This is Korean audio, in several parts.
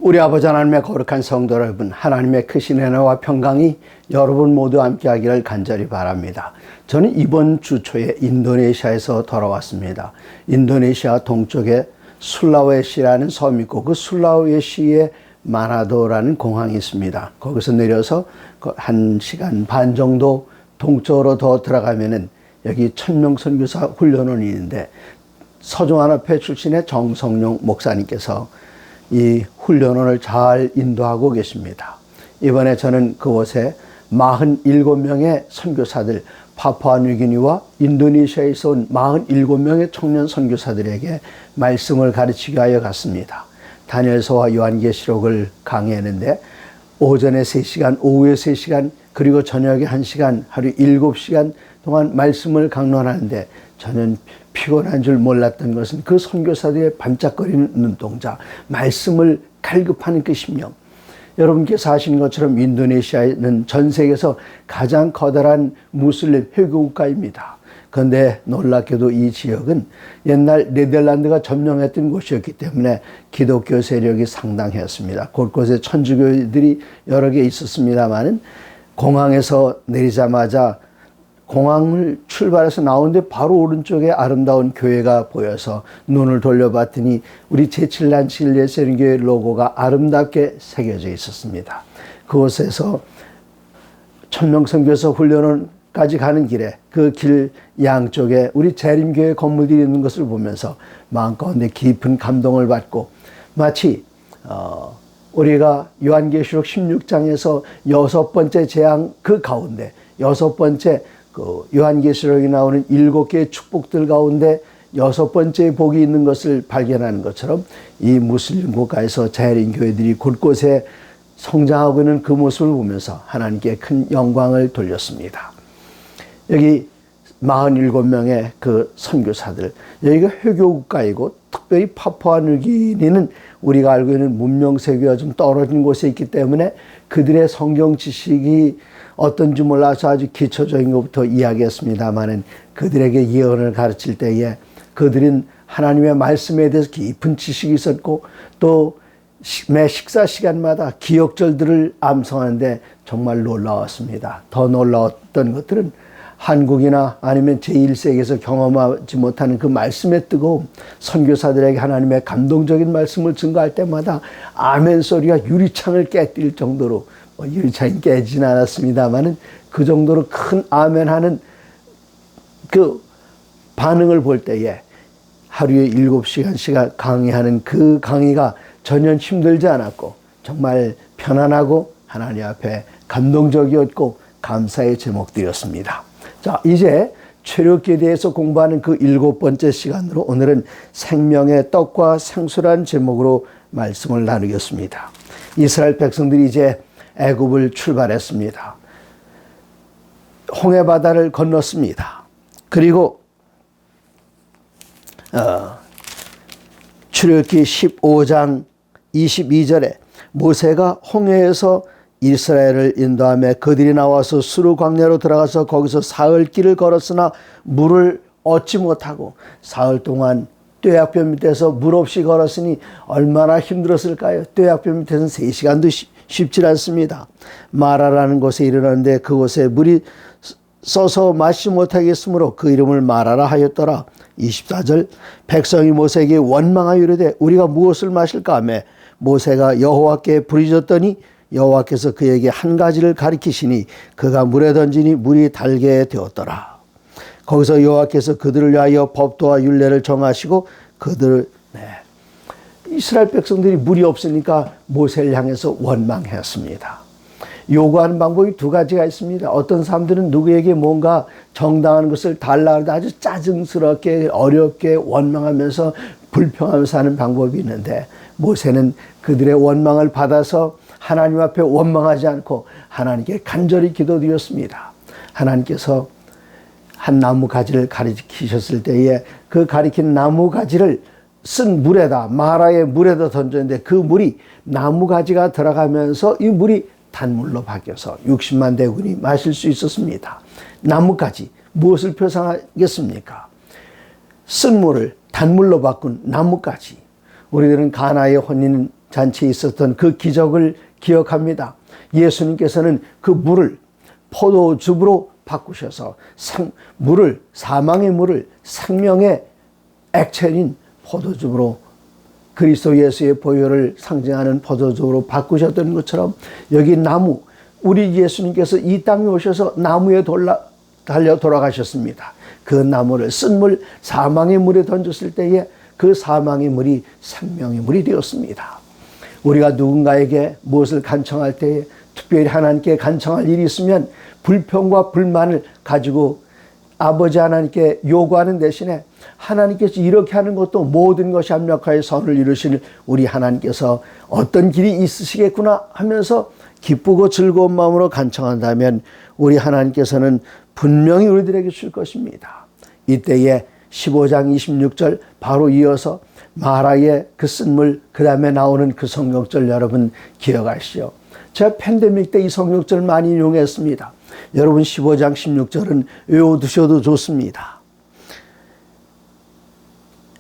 우리 아버지 하나님의 거룩한 성도 여러분, 하나님의 크신 은혜와 평강이 여러분 모두 함께하기를 간절히 바랍니다. 저는 이번 주 초에 인도네시아에서 돌아왔습니다. 인도네시아 동쪽에 술라웨시라는 섬이 있고 그 술라웨시에 마나도라는 공항이 있습니다. 거기서 내려서 1시간 반 정도 동쪽으로 더 들어가면은 여기 천명 선교사 훈련원이 있는데 서종환협회 출신의 정성용 목사님께서 이 훈련원을 잘 인도하고 계십니다. 이번에 저는 그곳에 47명의 선교사들, 파푸아뉴기니와 인도네시아에서 온 47명의 청년 선교사들에게 말씀을 가르치기 위하여 갔습니다. 다니엘서와 요한계시록을 강의했는데 오전에 3시간, 오후에 3시간, 그리고 저녁에 1시간, 하루 7시간 동안 말씀을 강론하는데 저는 피곤한 줄 몰랐던 것은 그 선교사들의 반짝거리는 눈동자, 말씀을 갈급하는 그 심령. 여러분께서 아시는 것처럼 인도네시아는 전 세계에서 가장 커다란 무슬림 회교국가입니다. 그런데 놀랍게도 이 지역은 옛날 네덜란드가 점령했던 곳이었기 때문에 기독교 세력이 상당했습니다. 곳곳에 천주교들이 여러 개 있었습니다만은 공항에서 내리자마자 공항을 출발해서 나오는데 바로 오른쪽에 아름다운 교회가 보여서 눈을 돌려봤더니 우리 제7난 진리의세련교회 로고가 아름답게 새겨져 있었습니다. 그곳에서 천명선교사 훈련원까지 가는 길에 그 길 양쪽에 우리 재림교회 건물들이 있는 것을 보면서 마음 가운데 깊은 감동을 받고 마치 우리가 요한계시록 16장에서 6번째 재앙 그 가운데 6번째 그 요한계시록에 나오는 7개의 축복들 가운데 6번째 복이 있는 것을 발견하는 것처럼 이 무슬림 국가에서 자연인 교회들이 곳곳에 성장하고 있는 그 모습을 보면서 하나님께 큰 영광을 돌렸습니다. 여기 47명의 그 선교사들, 여기가 회교국가이고 특별히 파푸아뉴기니는 우리가 알고 있는 문명세계가 좀 떨어진 곳에 있기 때문에 그들의 성경 지식이 어떤지 몰라서 아주 기초적인 것부터 이야기했습니다마는 그들에게 예언을 가르칠 때에 그들은 하나님의 말씀에 대해서 깊은 지식이 있었고 또 매 식사 시간마다 기억절들을 암송하는데 정말 놀라웠습니다. 더 놀라웠던 것들은 한국이나 아니면 제1세기에서 경험하지 못하는 그 말씀의 뜨거움, 선교사들에게 하나님의 감동적인 말씀을 증거할 때마다 아멘 소리가 유리창을 깨뜨릴 정도로 유리창이 깨지진 않았습니다만은 그 정도로 큰 아멘하는 그 반응을 볼 때에 하루에 7시간씩 강의하는 그 강의가 전혀 힘들지 않았고 정말 편안하고 하나님 앞에 감동적이었고 감사의 제목들이었습니다. 자, 이제 출애굽기에 대해서 공부하는 그 7번째 시간으로 오늘은 생명의 떡과 생수라는 제목으로 말씀을 나누겠습니다. 이스라엘 백성들이 이제 애굽을 출발했습니다. 홍해바다를 건넜습니다. 그리고 출애굽기 15장 22절에 모세가 홍해에서 이스라엘을 인도하며 그들이 나와서 수르 광야로 들어가서 거기서 사흘 길을 걸었으나 물을 얻지 못하고 사흘 동안 뙤약볕 밑에서 물 없이 걸었으니 얼마나 힘들었을까요? 뙤약볕 밑에서는 3시간도 쉽지 않습니다. 마라라는 곳에 이르렀는데 그곳에 물이 써서 마시지 못하겠으므로 그 이름을 마라라 하였더라. 24절 백성이 모세에게 원망하여 이르되 우리가 무엇을 마실까 하며 모세가 여호와께 부르짖었더니 여호와께서 그에게 한 가지를 가리키시니 그가 물에 던지니 물이 달게 되었더라. 거기서 여호와께서 그들을 위하여 법도와 율례를 정하시고 이스라엘 백성들이 물이 없으니까 모세를 향해서 원망했습니다. 요구하는 방법이 2가지가 있습니다. 어떤 사람들은 누구에게 뭔가 정당한 것을 달라 하는데 아주 짜증스럽게 어렵게 원망하면서 불평하면서 하는 방법이 있는데 모세는 그들의 원망을 받아서 하나님 앞에 원망하지 않고 하나님께 간절히 기도드렸습니다. 하나님께서 한 나무 가지를 가리키셨을 때에 그 가리킨 나무 가지를 쓴 물에다 마라의 물에다 던졌는데 그 물이 나무 가지가 들어가면서 이 물이 단물로 바뀌어서 60만 대군이 마실 수 있었습니다. 나무가지 무엇을 표상하겠습니까? 쓴 물을 단물로 바꾼 나무가지. 우리들은 가나의 혼인 잔치에 있었던 그 기적을 기억합니다. 예수님께서는 그 물을 포도즙으로 바꾸셔서 사망의 물을 생명의 액체인 포도즙으로, 그리스도 예수의 보혈을 상징하는 포도즙으로 바꾸셨던 것처럼 여기 나무, 우리 예수님께서 이 땅에 오셔서 나무에 달려 돌아가셨습니다. 그 나무를 쓴 물, 사망의 물에 던졌을 때에 그 사망의 물이 생명의 물이 되었습니다. 우리가 누군가에게 무엇을 간청할 때에, 특별히 하나님께 간청할 일이 있으면 불평과 불만을 가지고 아버지 하나님께 요구하는 대신에 하나님께서 이렇게 하는 것도 모든 것이 합력하여 선을 이루시는 우리 하나님께서 어떤 길이 있으시겠구나 하면서 기쁘고 즐거운 마음으로 간청한다면 우리 하나님께서는 분명히 우리들에게 줄 것입니다. 이때에 15장 26절 바로 이어서 마라의 그 쓴물, 그 다음에 나오는 그 성경절 여러분 기억하시죠? 제가 팬데믹 때 이 성경절 많이 이용했습니다. 여러분 15장 16절은 외워두셔도 좋습니다.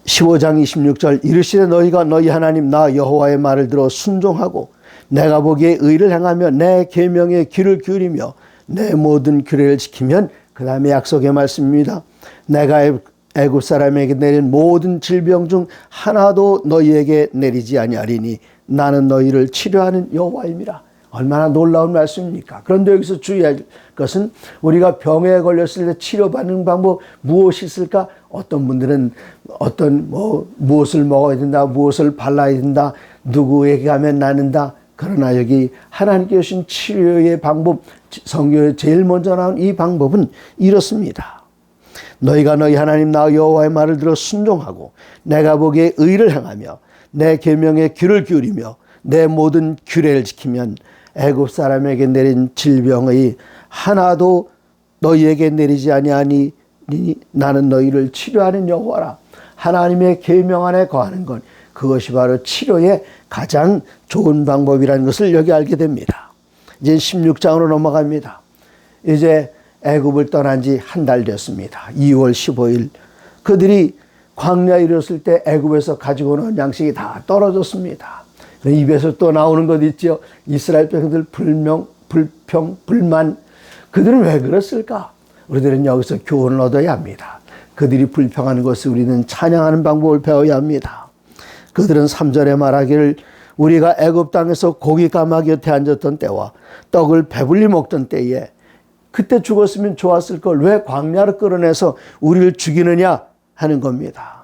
15장 26절 이르시되 너희가 너희 하나님 나 여호와의 말을 들어 순종하고 내가 보기에 의를 행하며 내 계명에 귀를 기울이며 내 모든 규례를 지키면, 그 다음에 약속의 말씀입니다. 내가 애굽 사람에게 내린 모든 질병 중 하나도 너희에게 내리지 아니하리니 나는 너희를 치료하는 여호와임이라. 얼마나 놀라운 말씀입니까? 그런데 여기서 주의할 것은 우리가 병에 걸렸을 때 치료받는 방법 무엇이 있을까? 어떤 분들은 무엇을 먹어야 된다, 무엇을 발라야 된다, 누구에게 가면 낫는다. 그러나 여기 하나님께 주신 치료의 방법, 성경에 제일 먼저 나온 이 방법은 이렇습니다. 너희가 너희 하나님 나 여호와의 말을 들어 순종하고 내가 보기에 의를 행하며 내 계명에 귀를 기울이며 내 모든 규례를 지키면 애굽 사람에게 내린 질병의 하나도 너희에게 내리지 아니하니 나는 너희를 치료하는 여호와라. 하나님의 계명 안에 거하는 것, 그것이 바로 치료의 가장 좋은 방법이라는 것을 여기 알게 됩니다. 이제 16장으로 넘어갑니다. 이제 애굽을 떠난 지 한 달 됐습니다. 2월 15일 그들이 광야에 이르렀을 때 애굽에서 가지고 온 양식이 다 떨어졌습니다. 입에서 또 나오는 것 있죠. 이스라엘 백성들 불평, 불만. 그들은 왜 그랬을까? 우리들은 여기서 교훈을 얻어야 합니다. 그들이 불평하는 것을 우리는 찬양하는 방법을 배워야 합니다. 그들은 3절에 말하기를 우리가 애굽 땅에서 고기 가마귀 곁에 앉았던 때와 떡을 배불리 먹던 때에 그때 죽었으면 좋았을 걸 왜 광야로 끌어내서 우리를 죽이느냐 하는 겁니다.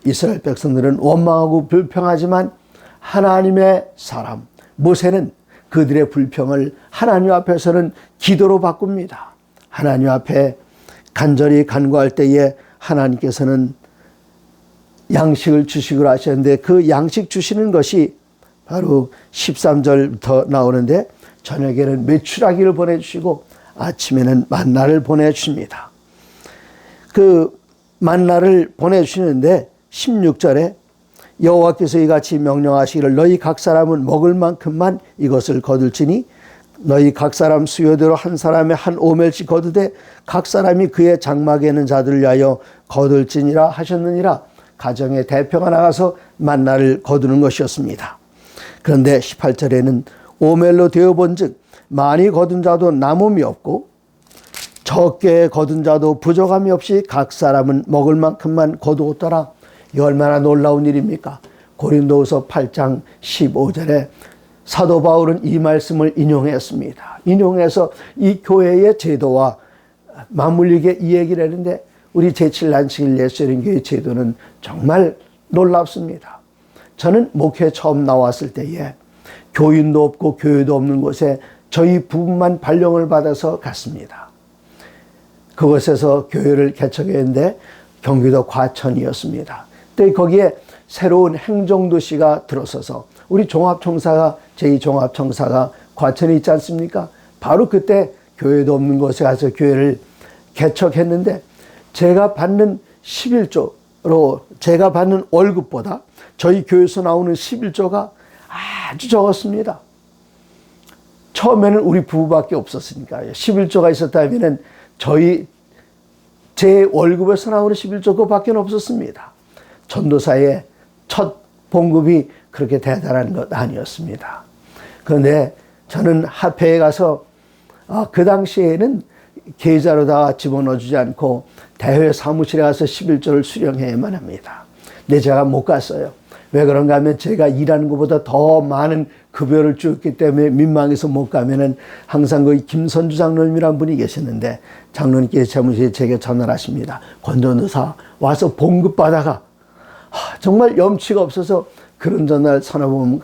이스라엘 백성들은 원망하고 불평하지만 하나님의 사람 모세는 그들의 불평을 하나님 앞에서는 기도로 바꿉니다. 하나님 앞에 간절히 간구할 때에 하나님께서는 양식을 주시기로 하셨는데 그 양식 주시는 것이 바로 13절부터 나오는데 저녁에는 메추라기를 보내주시고 아침에는 만나를 보내주십니다. 그 만나를 보내주시는데 16절에 여호와께서 이같이 명령하시기를 너희 각 사람은 먹을 만큼만 이것을 거둘지니 너희 각 사람 수요대로 한 사람의 한 오멜씩 거두되 각 사람이 그의 장막에 있는 자들을 위하여 거둘지니라 하셨느니라. 가정의 대표가 나가서 만나를 거두는 것이었습니다. 그런데 18절에는 오멜로 되어본 즉 많이 거둔 자도 남음이 없고 적게 거둔 자도 부족함이 없이 각 사람은 먹을 만큼만 거두었더라. 이 얼마나 놀라운 일입니까? 고린도후서 8장 15절에 사도 바울은 이 말씀을 인용했습니다. 인용해서 이 교회의 제도와 맞물리게 이 얘기를 했는데 우리 제7난칭일 예수님교회 제도는 정말 놀랍습니다. 저는 목회 처음 나왔을 때에 교인도 없고 교회도 없는 곳에 저희 부부만 발령을 받아서 갔습니다. 그곳에서 교회를 개척했는데 경기도 과천이었습니다. 그때 거기에 새로운 행정도시가 들어서서 우리 종합청사가 제2종합청사가 과천에 있지 않습니까? 바로 그때 교회도 없는 곳에 가서 교회를 개척했는데 제가 받는 11조로 제가 받는 월급보다 저희 교회에서 나오는 11조가 아주 적었습니다. 처음에는 우리 부부밖에 없었으니까요. 11조가 있었다면 제 월급에서 나오는 11조 그밖에 없었습니다. 전도사의 첫 봉급이 그렇게 대단한 것 아니었습니다. 그런데 저는 합회에 가서 그 당시에는 계좌로다가 집어넣어주지 않고 대회 사무실에 가서 11조를 수령해야만 합니다. 근데 제가 못 갔어요. 왜 그런가 하면 제가 일하는 것보다 더 많은 급여를 줬기 때문에 민망해서 못 가면은 항상 그 김선주 장로님이라는 분이 계시는데 장로님께 재무실에 제게 전화를 하십니다. 권전도사 와서 봉급 받아가. 정말 염치가 없어서 그런 전화를 서너 번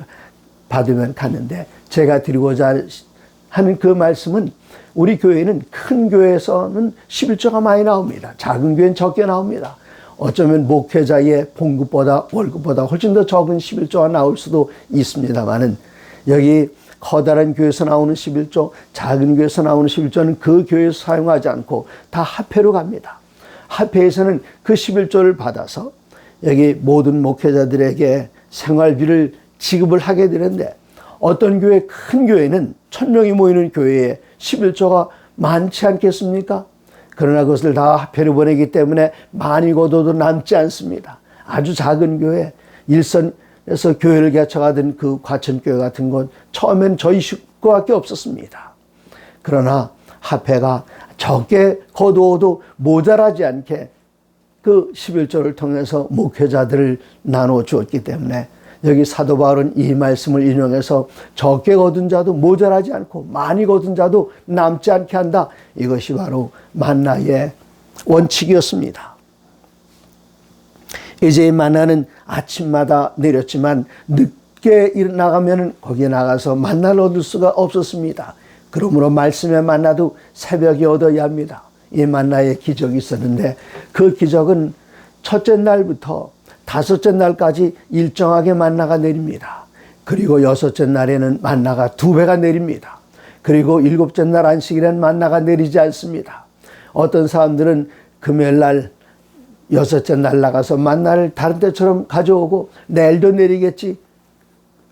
받으면 갔는데 제가 드리고자 하는 그 말씀은 우리 교회는 큰 교회에서는 11조가 많이 나옵니다. 작은 교회는 적게 나옵니다. 어쩌면 목회자의 봉급보다 월급보다 훨씬 더 적은 11조가 나올 수도 있습니다만은 여기 커다란 교회에서 나오는 11조, 작은 교회에서 나오는 11조는 그 교회에서 사용하지 않고 다 합회로 갑니다. 합회에서는 그 11조를 받아서 여기 모든 목회자들에게 생활비를 지급을 하게 되는데 어떤 교회, 큰 교회는 1000명이 모이는 교회에 11조가 많지 않겠습니까? 그러나 그것을 다 합회로 보내기 때문에 많이 걷어도 남지 않습니다. 아주 작은 교회, 일선에서 교회를 개척하던 그 과천교회 같은 건 처음엔 저희 식구밖에 없었습니다. 그러나 합회가 적게 거두어도 모자라지 않게 그 11조를 통해서 목회자들을 나눠 주었기 때문에 여기 사도 바울은 이 말씀을 인용해서 적게 거둔 자도 모자라지 않고 많이 거둔 자도 남지 않게 한다. 이것이 바로 만나의 원칙이었습니다. 이제 이 만나는 아침마다 내렸지만 늦게 나가면 거기에 나가서 만나를 얻을 수가 없었습니다. 그러므로 말씀의 만나도 새벽에 얻어야 합니다. 이 만나의 기적이 있었는데 그 기적은 첫째 날부터 다섯째 날까지 일정하게 만나가 내립니다. 그리고 여섯째 날에는 만나가 2배가 내립니다. 그리고 일곱째 날 안식일에는 만나가 내리지 않습니다. 어떤 사람들은 금요일 날 여섯째 날 나가서 만나를 다른 때처럼 가져오고 내일도 내리겠지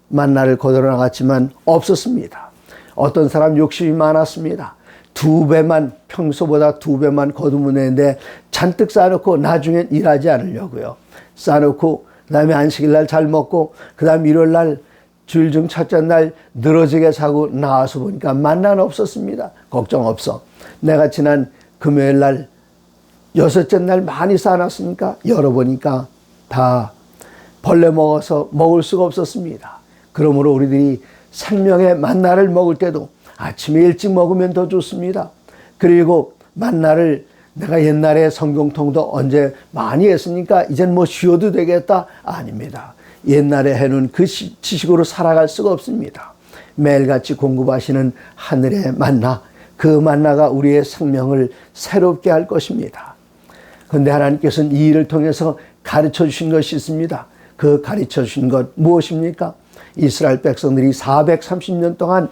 만나를 거들어 나갔지만 없었습니다. 어떤 사람 욕심이 많았습니다. 2배만 평소보다 2배만 거두면 되는데 잔뜩 쌓아놓고 나중엔 일하지 않으려고요. 쌓아놓고 그 다음에 안식일 날 잘 먹고 그 다음 일요일 날 주일 중 첫째 날 늘어지게 사고 나와서 보니까 만나는 없었습니다. 걱정 없어. 내가 지난 금요일 날 여섯째 날 많이 쌓아놨으니까 열어보니까 다 벌레 먹어서 먹을 수가 없었습니다. 그러므로 우리들이 생명의 만나를 먹을 때도 아침에 일찍 먹으면 더 좋습니다. 그리고 만나를 내가 옛날에 성경통도 언제 많이 했으니까 이젠 뭐 쉬어도 되겠다? 아닙니다. 옛날에 해놓은 그 지식으로 살아갈 수가 없습니다. 매일같이 공급하시는 하늘의 만나, 그 만나가 우리의 생명을 새롭게 할 것입니다. 그런데 하나님께서는 이 일을 통해서 가르쳐 주신 것이 있습니다. 그 가르쳐 주신 것 무엇입니까? 이스라엘 백성들이 430년 동안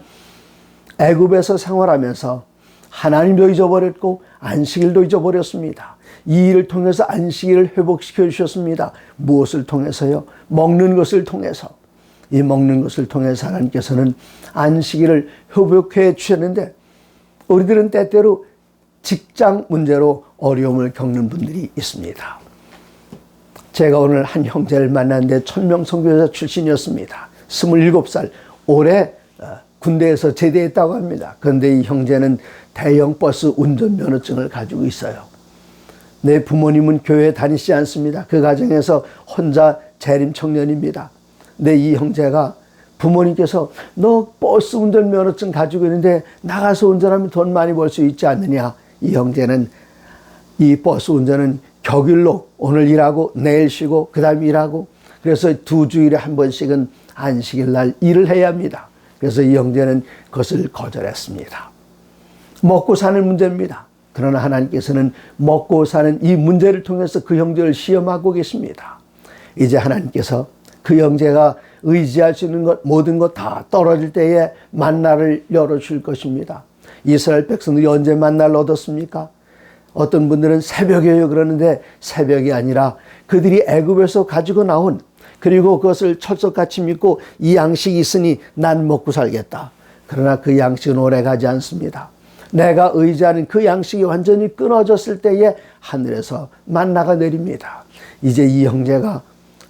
애굽에서 생활하면서 하나님도 잊어버렸고 안식일도 잊어버렸습니다. 이 일을 통해서 안식일을 회복시켜 주셨습니다. 무엇을 통해서요? 먹는 것을 통해서. 이 먹는 것을 통해서 하나님께서는 안식일을 회복해 주셨는데 우리들은 때때로 직장 문제로 어려움을 겪는 분들이 있습니다. 제가 오늘 한 형제를 만났는데 천명 선교사 출신이었습니다. 27살, 올해 군대에서 제대했다고 합니다. 그런데 이 형제는 대형 버스 운전면허증을 가지고 있어요. 내 부모님은 교회에 다니지 않습니다. 그 가정에서 혼자 재림 청년입니다. 근데 이 형제가 부모님께서 너 버스 운전면허증 가지고 있는데 나가서 운전하면 돈 많이 벌 수 있지 않느냐. 이 형제는 이 버스 운전은 격일로 오늘 일하고 내일 쉬고 그 다음 일하고 그래서 2주일에 한 번씩은 안식일 날 일을 해야 합니다. 그래서 이 형제는 그것을 거절했습니다. 먹고 사는 문제입니다. 그러나 하나님께서는 먹고 사는 이 문제를 통해서 그 형제를 시험하고 계십니다. 이제 하나님께서 그 형제가 의지할 수 있는 것 모든 것 다 떨어질 때에 만나를 열어줄 것입니다. 이스라엘 백성들이 언제 만나를 얻었습니까? 어떤 분들은 새벽이에요 그러는데 새벽이 아니라 그들이 애굽에서 가지고 나온 그리고 그것을 철석같이 믿고 이 양식이 있으니 난 먹고 살겠다. 그러나 그 양식은 오래 가지 않습니다. 내가 의지하는 그 양식이 완전히 끊어졌을 때에 하늘에서 만나가 내립니다. 이제 이 형제가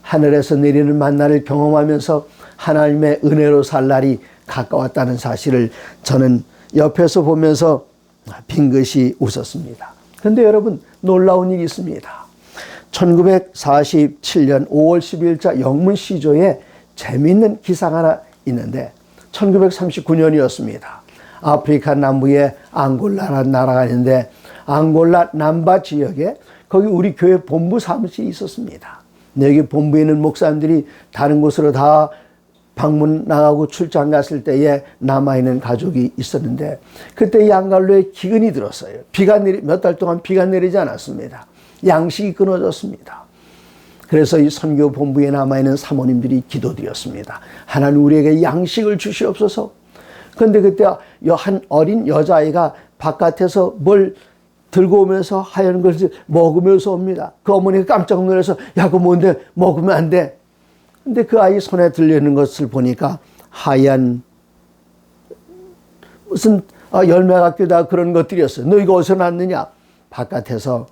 하늘에서 내리는 만나를 경험하면서 하나님의 은혜로 살 날이 가까웠다는 사실을 저는 옆에서 보면서 빙긋이 웃었습니다. 그런데 여러분, 놀라운 일이 있습니다. 1947년 5월 12일자 영문시조에 재미있는 기사가 하나 있는데 1939년이었습니다. 아프리카 남부에 앙골라라는 나라가 있는데 앙골라 남바 지역에 거기 우리 교회 본부 사무실이 있었습니다. 여기 본부에 있는 목사님들이 다른 곳으로 다 방문 나가고 출장 갔을 때에 남아있는 가족이 있었는데 그때 양갈로에 기근이 들었어요. 몇 달 동안 비가 내리지 않았습니다. 양식이 끊어졌습니다. 그래서 이 선교 본부에 남아있는 사모님들이 기도드렸습니다. 하나님 우리에게 양식을 주시옵소서. 그런데 그때 한 어린 여자아이가 바깥에서 뭘 들고 오면서 하얀 것을 먹으면서 옵니다. 그 어머니가 깜짝 놀라서 야, 그거 뭔데? 먹으면 안 돼. 근데 그 아이 손에 들려있는 것을 보니까 하얀 무슨 열매 같기도 하고 그런 것들이었어요. 너 이거 어디서 났느냐? 바깥에서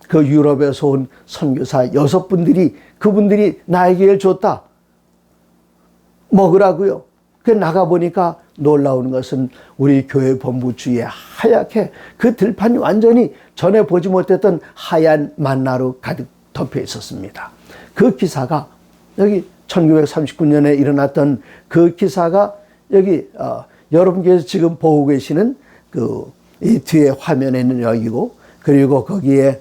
그 유럽에서 온 선교사 6분들이 그분들이 나에게 줬다. 먹으라고요. 그 나가보니까 놀라운 것은 우리 교회 본부 주위에 하얗게 그 들판이 완전히 전에 보지 못했던 하얀 만나로 가득 덮여 있었습니다. 그 기사가 여기 1939년에 일어났던 그 기사가 여기 여러분께서 지금 보고 계시는 이 뒤에 화면에 있는 여기고 그리고 거기에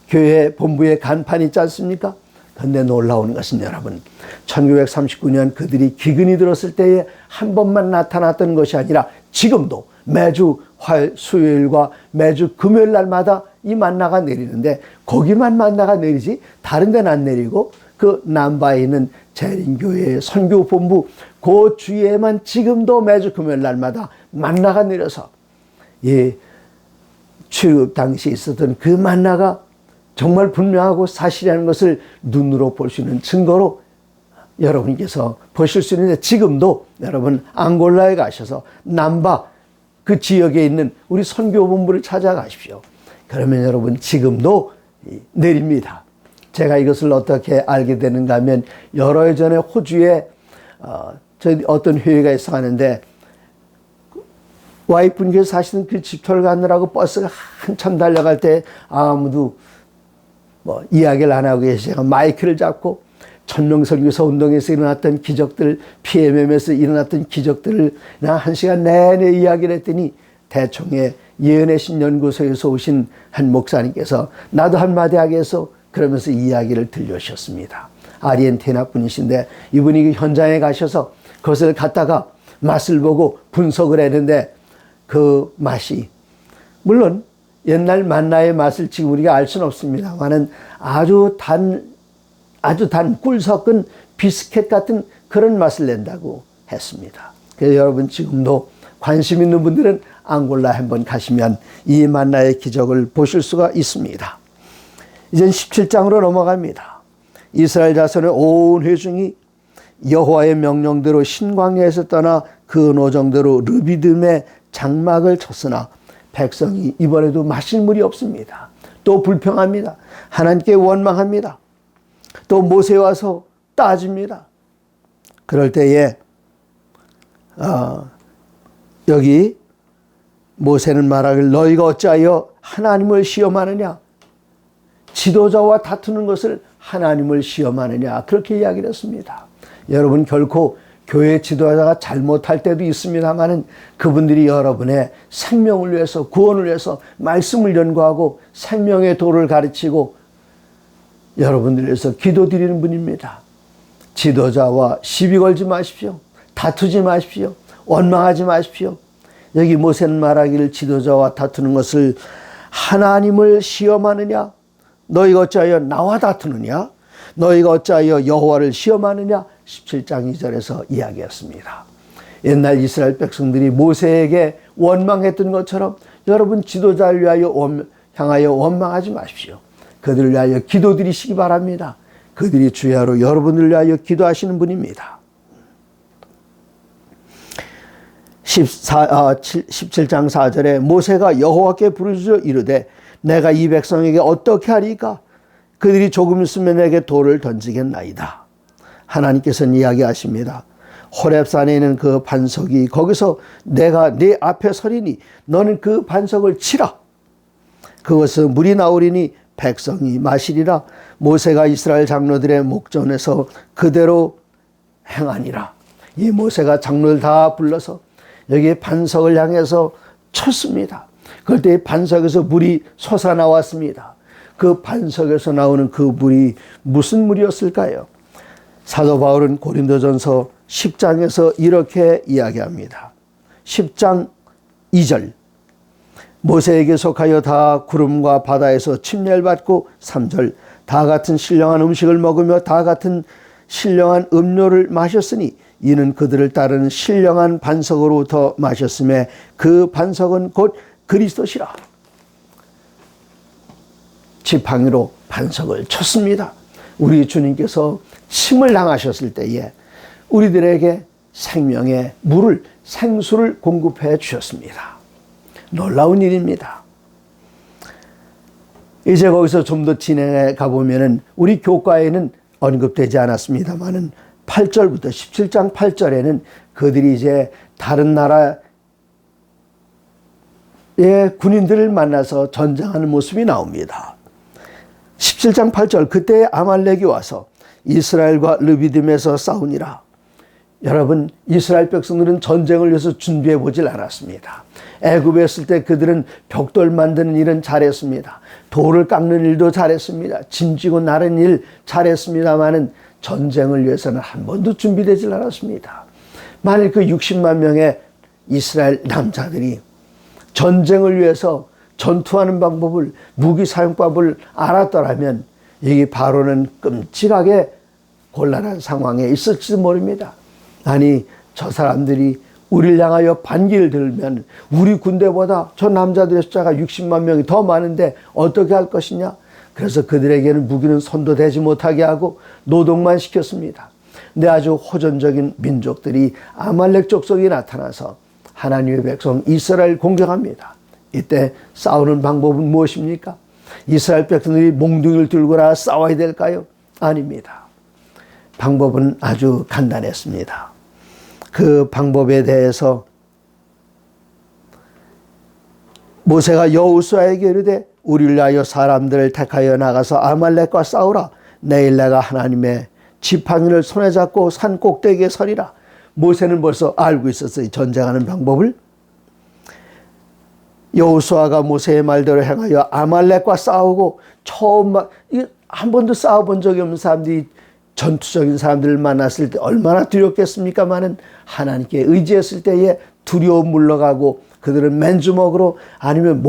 교회 본부에 간판이 있지 않습니까? 그런데 놀라운 것은 여러분 1939년 그들이 기근이 들었을 때에 한 번만 나타났던 것이 아니라 지금도 매주 화요일, 수요일과 매주 금요일 날마다 이 만나가 내리는데 거기만 만나가 내리지 다른 데는 안 내리고 그 남바에 있는 재림교회의 선교본부 그 주위에만 지금도 매주 금요일 날마다 만나가 내려서 출입 당시에 있었던 그 만나가 정말 분명하고 사실이라는 것을 눈으로 볼 수 있는 증거로 여러분께서 보실 수 있는데 지금도 여러분 앙골라에 가셔서 남바 그 지역에 있는 우리 선교본부를 찾아가십시오. 그러면 여러분 지금도 내립니다. 제가 이것을 어떻게 알게 되는가 하면 여러 해 전에 호주에 저희 어떤 회의가 있어 가는데 와이프님께서 사시는 그 집터를 가느라고 버스가 한참 달려갈 때 아무도 이야기를 안 하고 계시다가 마이크를 잡고 천명선교사 운동에서 일어났던 기적들, PMM에서 일어났던 기적들을 나 1시간 내내 이야기를 했더니 대청의 예언의 신연구소에서 오신 한 목사님께서 나도 한마디 하겠소 그러면서 이야기를 들려주셨습니다. 아르헨티나 분이신데 이분이 그 현장에 가셔서 그것을 갖다가 맛을 보고 분석을 했는데 그 맛이 물론 옛날 만나의 맛을 지금 우리가 알 수는 없습니다만은 아주 단 꿀 섞은 비스켓 같은 그런 맛을 낸다고 했습니다. 그래서 여러분 지금도 관심 있는 분들은 앙골라 한번 가시면 이 만나의 기적을 보실 수가 있습니다. 이제 17장으로 넘어갑니다. 이스라엘 자손의 온 회중이 여호와의 명령대로 신광야에서 떠나 그 노정대로 르비딤의 장막을 쳤으나 백성이 이번에도 마실 물이 없습니다. 또 불평합니다. 하나님께 원망합니다. 또 모세에 와서 따집니다. 그럴 때에 여기 모세는 말하길 너희가 어찌하여 하나님을 시험하느냐? 지도자와 다투는 것을 하나님을 시험하느냐? 그렇게 이야기를 했습니다. 여러분 결코 교회 지도자가 잘못할 때도 있습니다만은 그분들이 여러분의 생명을 위해서 구원을 위해서 말씀을 연구하고 생명의 도를 가르치고 여러분들 위해서 기도드리는 분입니다. 지도자와 시비 걸지 마십시오. 다투지 마십시오. 원망하지 마십시오. 여기 모세는 말하기를 지도자와 다투는 것을 하나님을 시험하느냐? 너희가 어찌하여 나와 다투느냐? 너희가 어찌하여 여호와를 시험하느냐? 17장 2절에서 이야기했습니다. 옛날 이스라엘 백성들이 모세에게 원망했던 것처럼 여러분 지도자를 향하여 원망하지 마십시오. 그들을 위하여 기도드리시기 바랍니다. 그들이 주야로 여러분을 위하여 기도하시는 분입니다. 17장 4절에 모세가 여호와께 부르짖어 이르되 내가 이 백성에게 어떻게 하리까? 그들이 조금 있으면 내게 돌을 던지겠나이다. 하나님께서는 이야기하십니다. 호렙산에 있는 그 반석이 거기서 내가 네 앞에 서리니 너는 그 반석을 치라. 그것은 물이 나오리니 백성이 마시리라. 모세가 이스라엘 장로들의 목전에서 그대로 행하니라. 이 모세가 장로들 다 불러서 여기 반석을 향해서 쳤습니다. 그럴 때 반석에서 물이 솟아나왔습니다. 그 반석에서 나오는 그 물이 무슨 물이었을까요? 사도 바울은 고린도전서 10장에서 이렇게 이야기합니다. 10장 2절. 모세에게 속하여 다 구름과 바다에서 침례를 받고 3절. 다 같은 신령한 음식을 먹으며 다 같은 신령한 음료를 마셨으니 이는 그들을 따르는 신령한 반석으로부터 마셨음에 그 반석은 곧 그리스도시라. 지팡이로 반석을 쳤습니다. 우리 주님께서 침을 당하셨을 때에 우리들에게 생명의 물을, 생수를 공급해 주셨습니다. 놀라운 일입니다. 이제 거기서 좀 더 진행해 가보면은 우리 교과에는 언급되지 않았습니다만은 8절부터 17장 8절에는 그들이 이제 다른 나라의 군인들을 만나서 전쟁하는 모습이 나옵니다. 17장 8절. 그때 아말렉이 와서 이스라엘과 르비딤에서 싸우니라. 여러분, 이스라엘 백성들은 전쟁을 위해서 준비해 보질 않았습니다. 애굽에 있을 때 그들은 벽돌 만드는 일은 잘했습니다. 돌을 깎는 일도 잘했습니다. 짐 지고 나르는 일 잘했습니다만은 전쟁을 위해서는 한 번도 준비되질 않았습니다. 만일 그 60만 명의 이스라엘 남자들이 전쟁을 위해서 전투하는 방법을, 무기 사용법을 알았더라면 여기 바로는 끔찍하게 곤란한 상황에 있을지도 모릅니다. 아니, 저 사람들이 우리를 향하여 반기를 들면 우리 군대보다 저 남자들의 숫자가 60만 명이 더 많은데 어떻게 할 것이냐? 그래서 그들에게는 무기는 손도 대지 못하게 하고 노동만 시켰습니다. 근데 아주 호전적인 민족들이 아말렉 족속이 나타나서 하나님의 백성 이스라엘 공격합니다. 이때 싸우는 방법은 무엇입니까? 이스라엘 백성들이 몽둥이를 들고 싸워야 될까요? 아닙니다. 방법은 아주 간단했습니다. 그 방법에 대해서 모세가 여호수아에게 이르되 우리를 위하여 사람들을 택하여 나가서 아말렉과 싸우라. 내일 내가 하나님의 지팡이를 손에 잡고 산 꼭대기에 서리라. 모세는 벌써 알고 있었어요. 전쟁하는 방법을. 여호수아가 모세의 말대로 행하여 아말렉과 싸우고 처음 한 번도 싸워본 적이 없는 사람들이 전투적인 사람들을 만났을 때 얼마나 두렵겠습니까마는 하나님께 의지했을 때에 두려움 물러가고 그들은 맨주먹으로 아니면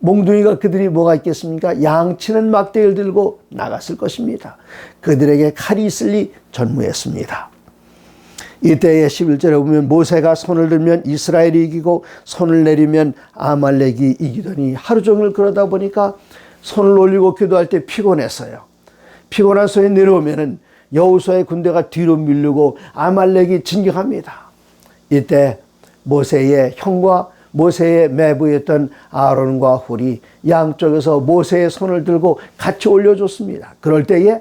몽둥이가 그들이 뭐가 있겠습니까? 양치는 막대기를 들고 나갔을 것입니다. 그들에게 칼이 있을리 전무했습니다. 이때의 11절에 보면 모세가 손을 들면 이스라엘이 이기고 손을 내리면 아말렉이 이기더니 하루 종일 그러다 보니까 손을 올리고 기도할 때 피곤했어요. 피곤한 손이 내려오면은 여호수아의 군대가 뒤로 밀리고 아말렉이 진격합니다. 이때 모세의 형과 모세의 매부였던 아론과 훌이 양쪽에서 모세의 손을 들고 같이 올려줬습니다. 그럴 때에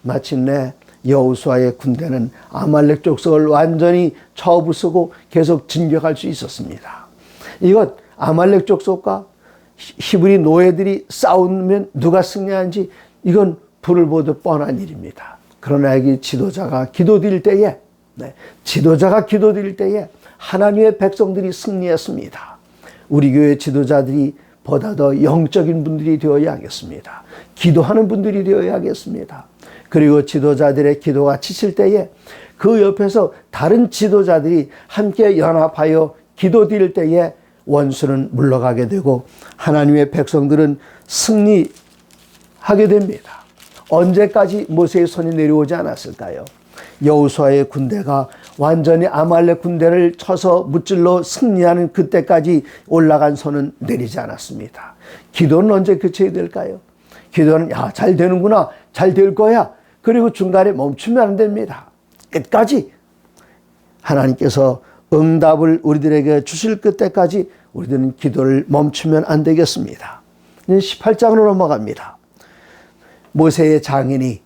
마침내 여호수아의 군대는 아말렉 족속을 완전히 쳐부수고 계속 진격할 수 있었습니다. 이것 아말렉 족속과 히브리 노예들이 싸우면 누가 승리하는지 이건 불을 보듯 뻔한 일입니다. 그러나 여기 지도자가 기도드릴 때에 하나님의 백성들이 승리했습니다. 우리 교회 지도자들이 보다 더 영적인 분들이 되어야 하겠습니다. 기도하는 분들이 되어야 하겠습니다. 그리고 지도자들의 기도가 지칠 때에 그 옆에서 다른 지도자들이 함께 연합하여 기도드릴 때에 원수는 물러가게 되고 하나님의 백성들은 승리하게 됩니다. 언제까지 모세의 손이 내려오지 않았을까요? 여호수아의 군대가 완전히 아말렉 군대를 쳐서 무찔러 승리하는 그때까지 올라간 손은 내리지 않았습니다. 기도는 언제 그쳐야 될까요? 기도는 잘 되는구나, 잘 될 거야. 그리고 중간에 멈추면 안 됩니다. 끝까지 하나님께서 응답을 우리들에게 주실 그때까지 우리들은 기도를 멈추면 안 되겠습니다. 18장으로 넘어갑니다. 모세의 장인이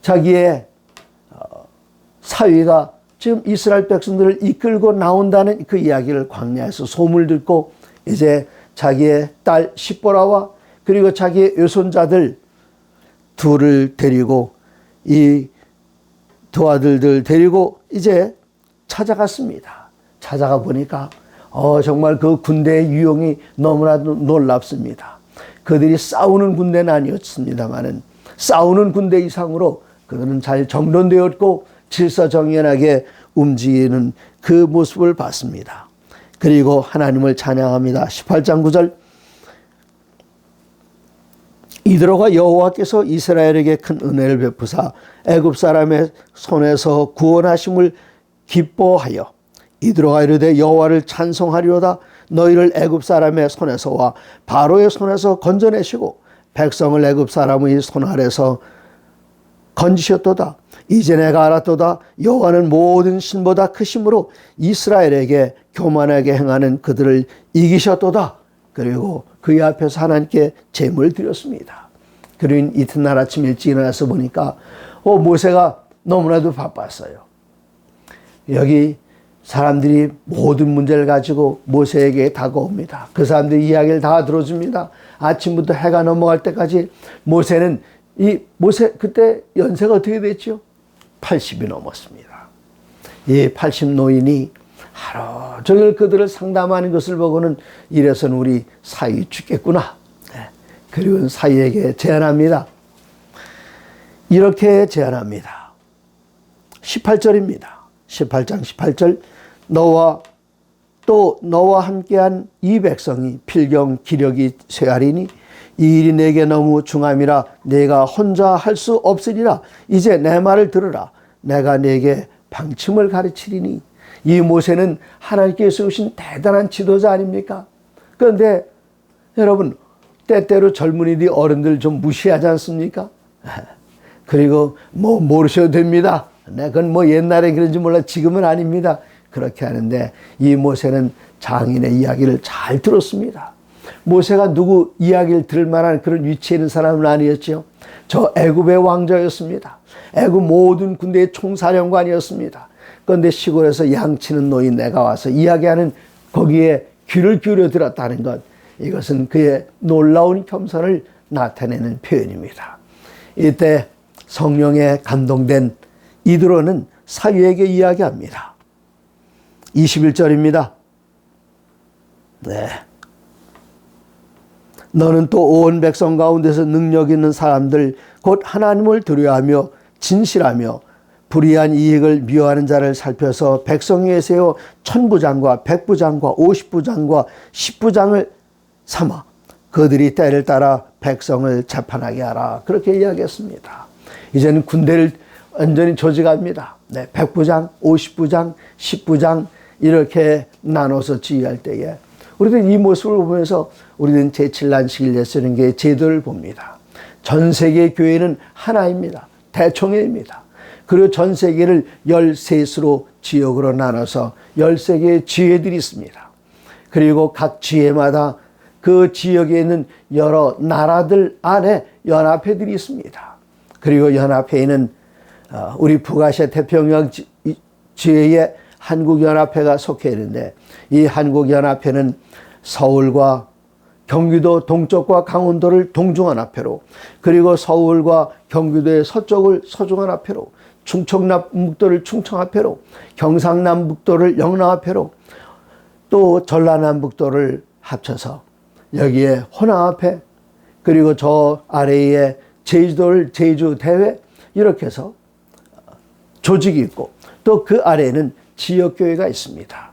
자기의 사위가 지금 이스라엘 백성들을 이끌고 나온다는 그 이야기를 광야에서 소문을 듣고 이제 자기의 딸 십보라와 그리고 자기의 외손자들 둘을 데리고 이 두 아들들 데리고 이제 찾아갔습니다. 찾아가 보니까 정말 그 군대의 유용이 너무나도 놀랍습니다. 그들이 싸우는 군대는 아니었습니다만은 싸우는 군대 이상으로 그들은 잘 정돈되었고 질서정연하게 움직이는 그 모습을 봤습니다. 그리고 하나님을 찬양합니다. 18장 9절 이드로가 여호와께서 이스라엘에게 큰 은혜를 베푸사 애굽 사람의 손에서 구원하심을 기뻐하여 이드로가 이르되 여호와를 찬송하리로다 너희를 애굽 사람의 손에서와 바로의 손에서 건져내시고 백성을 애굽 사람의 손 아래서 건지셨도다. 이제 내가 알았도다. 여호와는 모든 신보다 크심으로 이스라엘에게 교만하게 행하는 그들을 이기셨도다. 그리고 그의 앞에서 하나님께 제물을 드렸습니다. 그리고 이튿날 아침 일찍 일어나서 보니까 모세가 너무나도 바빴어요. 여기 사람들이 모든 문제를 가지고 모세에게 다가옵니다. 그 사람들이 이야기를 다 들어줍니다. 아침부터 해가 넘어갈 때까지 모세는 모세 그때 연세가 어떻게 됐죠? 80이 넘었습니다. 이 80 노인이 하루 종일 그들을 상담하는 것을 보고는 이래서는 우리 사위 죽겠구나. 그리고 사위에게 제안합니다. 이렇게 제안합니다. 18절입니다. 18장 18절 너와 함께한 이 백성이 필경 기력이 쇠하리니 이 일이 내게 너무 중함이라 내가 혼자 할 수 없으리라. 이제 내 말을 들으라. 내가 내게 방침을 가르치리니. 이 모세는 하나님께서 세우신 대단한 지도자 아닙니까? 그런데 여러분 때때로 젊은이들이 어른들 좀 무시하지 않습니까? 그리고 모르셔도 됩니다. 그건 옛날에 그런지 몰라 지금은 아닙니다. 그렇게 하는데 이 모세는 장인의 이야기를 잘 들었습니다. 모세가 누구 이야기를 들을 만한 그런 위치에 있는 사람은 아니었죠. 저 애굽의 왕자였습니다. 애굽 모든 군대의 총사령관이었습니다. 그런데 시골에서 양치는 노인 내가 와서 이야기하는 거기에 귀를 기울여 들었다는 것, 이것은 그의 놀라운 겸손을 나타내는 표현입니다. 이때 성령에 감동된 이드로는 사위에게 이야기합니다. 21절입니다. 네. 너는 또 온 백성 가운데서 능력 있는 사람들 곧 하나님을 두려워하며 진실하며 불의한 이익을 미워하는 자를 살펴서 백성 위에 세워 천부장과 백부장과 50부장과 10부장을 삼아 그들이 때를 따라 백성을 재판하게 하라. 그렇게 이야기했습니다. 이제는 군대를 완전히 조직합니다. 네, 백부장, 50부장, 10부장 이렇게 나눠서 지휘할 때에 우리는 이 모습을 보면서 우리는 제7난 예수님교회 제도를 봅니다. 전 세계 교회는 하나입니다. 대총회입니다. 그리고 전 세계를 13수로 지역으로 나눠서 13개의 지회들이 있습니다. 그리고 각 지회마다 그 지역에 있는 여러 나라들 안에 연합회들이 있습니다. 그리고 연합회에는 우리 북아시아 태평양 지회에 한국연합회가 속해 있는데 이 한국연합회는 서울과 경기도 동쪽과 강원도를 동중연합회로 그리고 서울과 경기도의 서쪽을 서중연합회로 충청남북도를 충청합회로 경상남북도를 영남합회로 또 전라남북도를 합쳐서 여기에 호남합회 그리고 저 아래에 제주도를 제주대회 이렇게 해서 조직이 있고 또 그 아래에는 지역교회가 있습니다.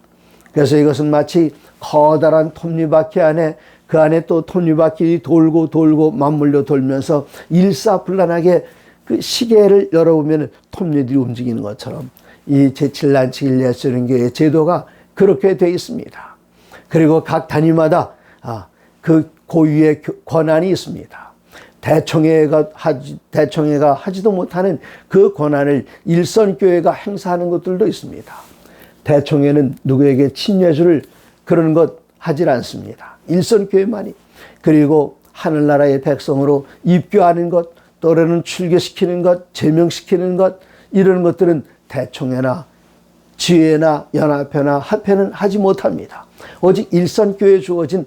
그래서 이것은 마치 커다란 톱니바퀴 안에 그 안에 또 톱니바퀴 돌고 맞물려 돌면서 일사불란하게 그 시계를 열어보면 톱니들이 움직이는 것처럼 이 제7난 예수님교회 제도가 그렇게 되어 있습니다. 그리고 각 단위마다 그 고유의 권한이 있습니다. 대총회가 하지도 못하는 그 권한을 일선교회가 행사하는 것들도 있습니다. 대총회는 누구에게 침례주를 그런 것 하질 않습니다. 일선교회만이. 그리고 하늘나라의 백성으로 입교하는 것, 또래는 출교시키는 것, 제명시키는 것, 이런 것들은 대총회나 지회나 연합회나 합회는 하지 못합니다. 오직 일선교회에 주어진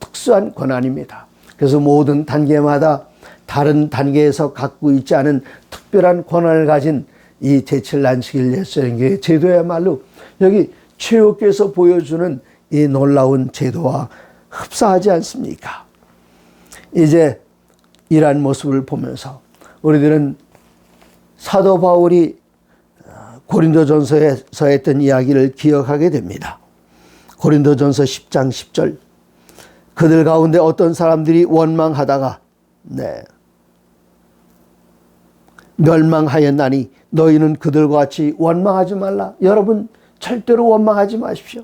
특수한 권한입니다. 그래서 모든 단계마다 다른 단계에서 갖고 있지 않은 특별한 권한을 가진 이 제7난식일 예수님교회 제도야말로 여기 최후께서 보여주는 이 놀라운 제도와 흡사하지 않습니까? 이제 이러한 모습을 보면서 우리들은 사도 바울이 고린도전서에서 했던 이야기를 기억하게 됩니다. 고린도전서 10장 10절, 그들 가운데 어떤 사람들이 원망하다가 멸망하였나니 너희는 그들과 같이 원망하지 말라. 여러분 절대로 원망하지 마십시오.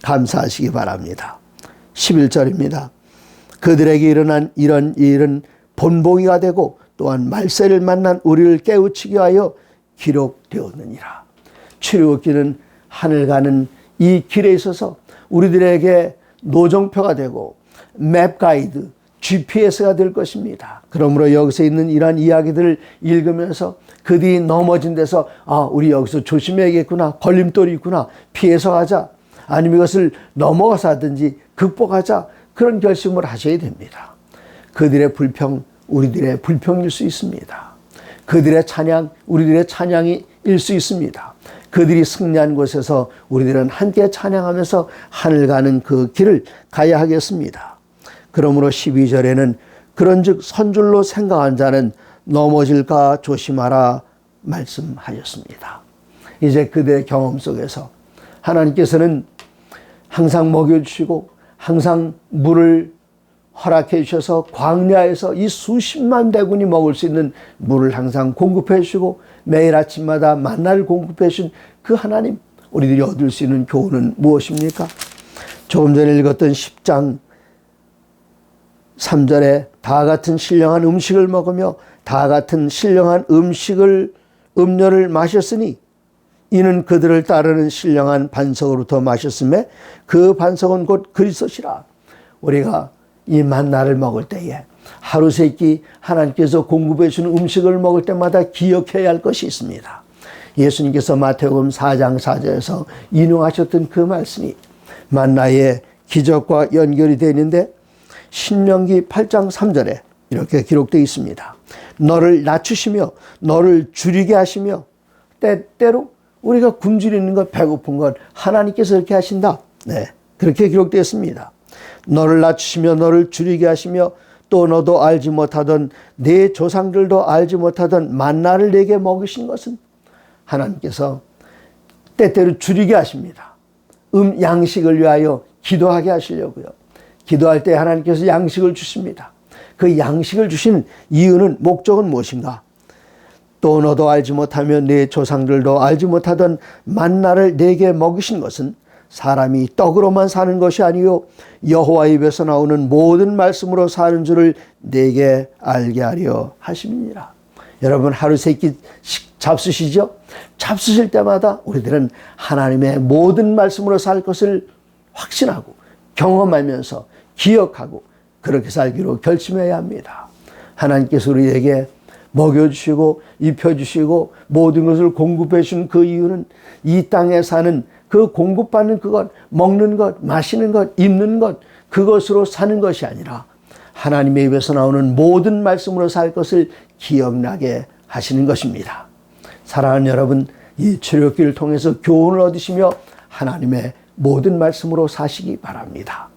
감사하시기 바랍니다. 11절입니다. 그들에게 일어난 이런 일은 본보기가 되고 또한 말세를 만난 우리를 깨우치게 하여 기록되었느니라. 출애굽기는 하늘 가는 이 길에 있어서 우리들에게 노정표가 되고 맵 가이드, GPS가 될 것입니다. 그러므로 여기서 있는 이러한 이야기들을 읽으면서 그들이 넘어진 데서 우리 여기서 조심해야겠구나, 걸림돌이 있구나, 피해서 가자, 아니면 이것을 넘어가서 하든지 극복하자, 그런 결심을 하셔야 됩니다. 그들의 불평, 우리들의 불평일 수 있습니다. 그들의 찬양, 우리들의 찬양일 수 있습니다. 그들이 승리한 곳에서 우리들은 함께 찬양하면서 하늘 가는 그 길을 가야 하겠습니다. 그러므로 12절에는 그런즉 선줄로 생각한 자는 넘어질까 조심하라 말씀하셨습니다. 이제 그들의 경험 속에서 하나님께서는 항상 먹여주시고 항상 물을 허락해 주셔서 광야에서 이 수십만 대군이 먹을 수 있는 물을 항상 공급해 주시고 매일 아침마다 만나를 공급해 주신 그 하나님, 우리들이 얻을 수 있는 교훈은 무엇입니까? 조금 전에 읽었던 10장 3절에 다 같은 신령한 음식을 먹으며 다 같은 신령한 음료를 마셨으니 이는 그들을 따르는 신령한 반석으로부터 마셨음에 그 반석은 곧 그리스도시라. 우리가 이 만나를 먹을 때에 하루 세 끼 하나님께서 공급해 주는 음식을 먹을 때마다 기억해야 할 것이 있습니다. 예수님께서 마태복음 4장 4절에서 인용하셨던 그 말씀이 만나의 기적과 연결이 되어 있는데 신명기 8장 3절에 이렇게 기록되어 있습니다. 너를 낮추시며 너를 줄이게 하시며 때때로 우리가 굶주리는 것, 배고픈 것 하나님께서 이렇게 하신다. 그렇게 기록되어 있습니다. 너를 낮추시며 너를 줄이게 하시며 또 너도 알지 못하던 내 조상들도 알지 못하던 만나를 내게 먹으신 것은 하나님께서 때때로 줄이게 하십니다. 양식을 위하여 기도하게 하시려고요. 기도할 때 하나님께서 양식을 주십니다. 그 양식을 주신 이유는, 목적은 무엇인가? 또 너도 알지 못하며 내 조상들도 알지 못하던 만나를 내게 먹이신 것은 사람이 떡으로만 사는 것이 아니요 여호와 입에서 나오는 모든 말씀으로 사는 줄을 내게 알게 하려 하심이니라. 여러분 하루 세 끼씩 잡수시죠? 잡수실 때마다 우리들은 하나님의 모든 말씀으로 살 것을 확신하고 경험하면서 기억하고 그렇게 살기로 결심해야 합니다. 하나님께서 우리에게 먹여주시고 입혀주시고 모든 것을 공급해 주신 그 이유는 이 땅에 사는 그 공급받는 그것, 먹는 것, 마시는 것, 입는 것, 그것으로 사는 것이 아니라 하나님의 입에서 나오는 모든 말씀으로 살 것을 기억나게 하시는 것입니다. 사랑하는 여러분, 이 출애굽기를 통해서 교훈을 얻으시며 하나님의 모든 말씀으로 사시기 바랍니다.